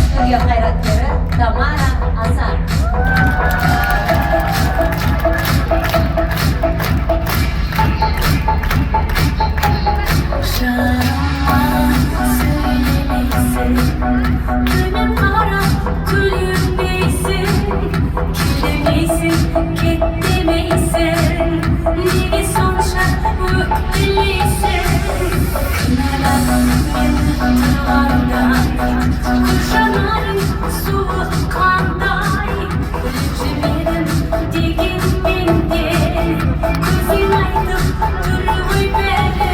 Stüdyo hayratları Tamara Asar. Gönlüm kara, gülüm değilsin, kiremeysin, kettemeysin, neye sonuçta mutlusun. Kınalar beni tarvardan, kuşanarım soğuk kanday, ölçülerim digin bindi, kızın aydım durumu benim.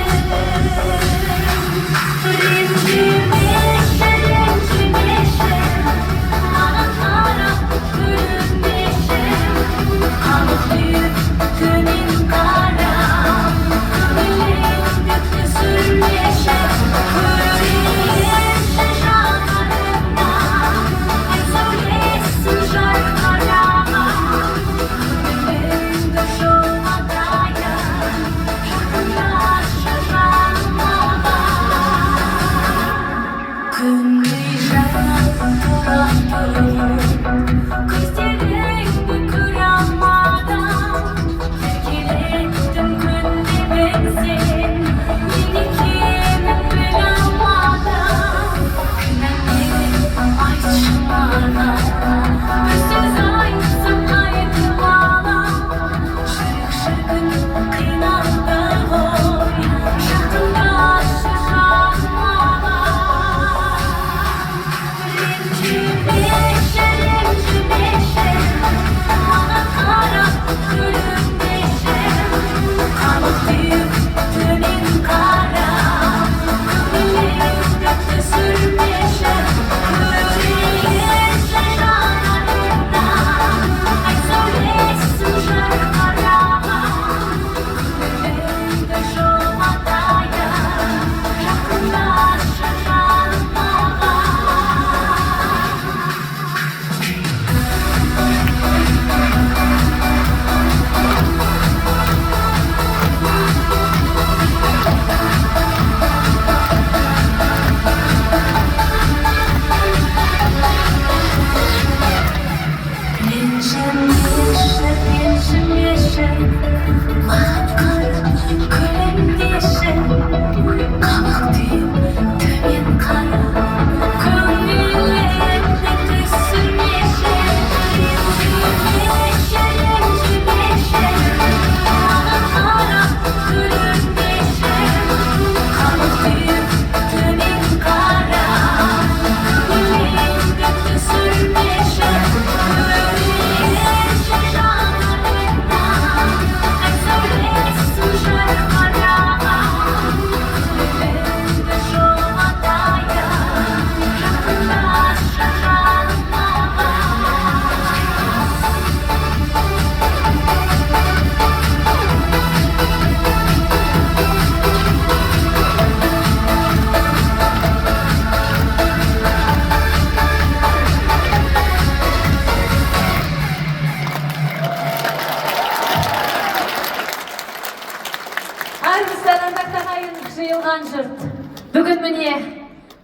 Bugün mine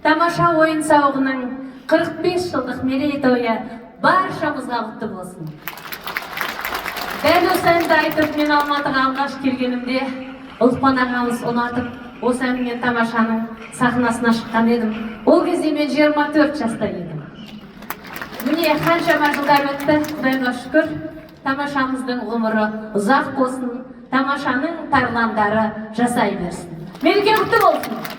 Tamaşa oyun sağlığının 45 yıllık mereytoyu barşamızga kutlu olsun. Ben Osman'da aytıp men Almatıga algaç kelgenimde Ulpan ağamız unatıp Osman men Tamaşanın sahnasına çıkan edim. O кезде men 24 жаста edim. Mine kançama жылдар ötті, Kudayga şükür. Tamaşamыздың umuru uzak olsun, Tamaşanın tarlandары жасай берсін. Мереке құтты болсын.